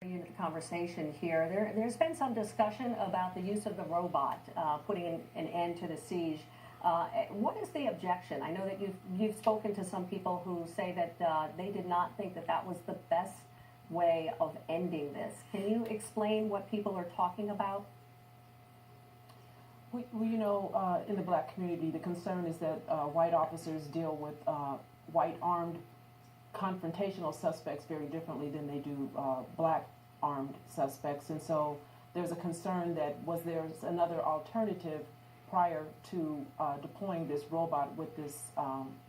Into the conversation here. There's been some discussion about the use of the robot, putting an end to the siege. What is the objection? I know that you've spoken to some people who say that they did not think that that was the best way of ending this. Can you explain what people are talking about? In the black community, the concern is that white officers deal with white armed confrontational suspects very differently than they do black armed suspects. And so there's a concern that there's another alternative prior to deploying this robot with this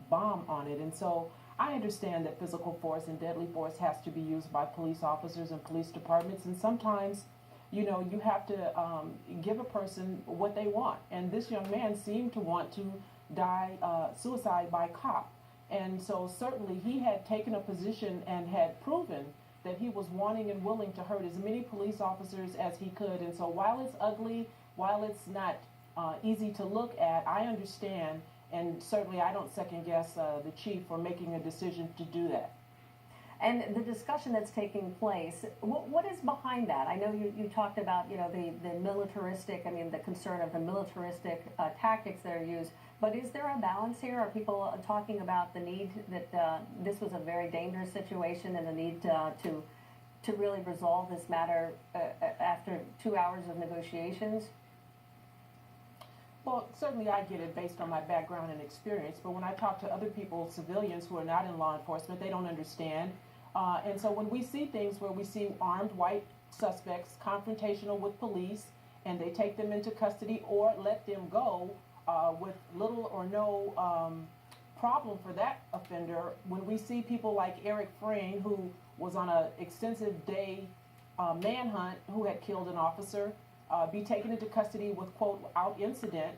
bomb on it. And so I understand that physical force and deadly force has to be used by police officers and police departments. And sometimes, you have to give a person what they want. And this young man seemed to want to die suicide by cop. And so certainly he had taken a position and had proven that he was wanting and willing to hurt as many police officers as he could. And so while it's ugly, while it's not easy to look at, I understand, and certainly I don't second guess the chief for making a decision to do that. And the discussion that's taking place, what is behind that? I know you talked about, the militaristic, the concern of the militaristic tactics that are used, but is there a balance here? Are people talking about the need that this was a very dangerous situation and the need to really resolve this matter after 2 hours of negotiations? Well, certainly I get it based on my background and experience, but when I talk to other people, civilians who are not in law enforcement, they don't understand. And so when we see things where we see armed white suspects confrontational with police and they take them into custody or let them go with little or no problem for that offender, when we see people like Eric Frayne, who was on an extensive day manhunt, who had killed an officer, be taken into custody with, quote, "without incident,"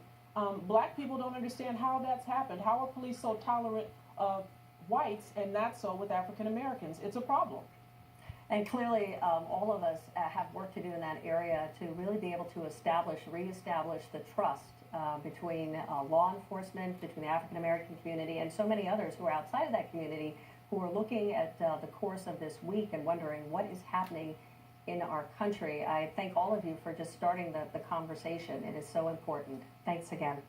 black people don't understand how that's happened. How are police so tolerant of whites and not so with African Americans? It's a problem. And clearly, all of us have work to do in that area to really be able to reestablish the trust between law enforcement, between the African American community, and so many others who are outside of that community who are looking at the course of this week and wondering what is happening in our country. I thank all of you for just starting the conversation. It is so important. Thanks again.